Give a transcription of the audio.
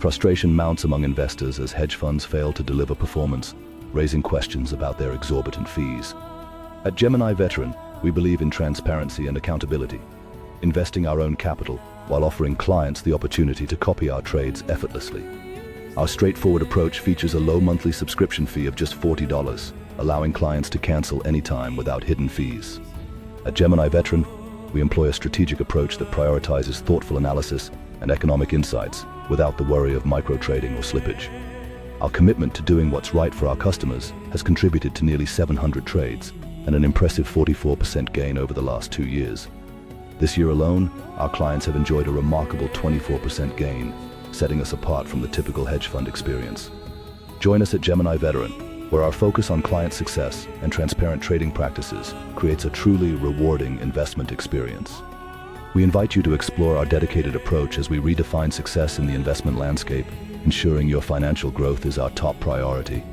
Frustration mounts among investors as hedge funds fail to deliver performance, raising questions about their exorbitant fees. At Gemini Veteran, we believe in transparency and accountability, investing our own capital while offering clients the opportunity to copy our trades effortlessly. Our straightforward approach features a low monthly subscription fee of just $40, allowing clients to cancel anytime without hidden fees. At Gemini Veteran, we employ a strategic approach that prioritizes thoughtful analysis and economic insights without the worry of micro-trading or slippage. Our commitment to doing what's right for our customers has contributed to nearly 700 trades and an impressive 44% gain over the last 2 years. This year alone, our clients have enjoyed a remarkable 24% gain, setting us apart from the typical hedge fund experience. Join us at Gemini Veteran, where our focus on client success and transparent trading practices creates a truly rewarding investment experience. We invite you to explore our dedicated approach as we redefine success in the investment landscape, ensuring your financial growth is our top priority.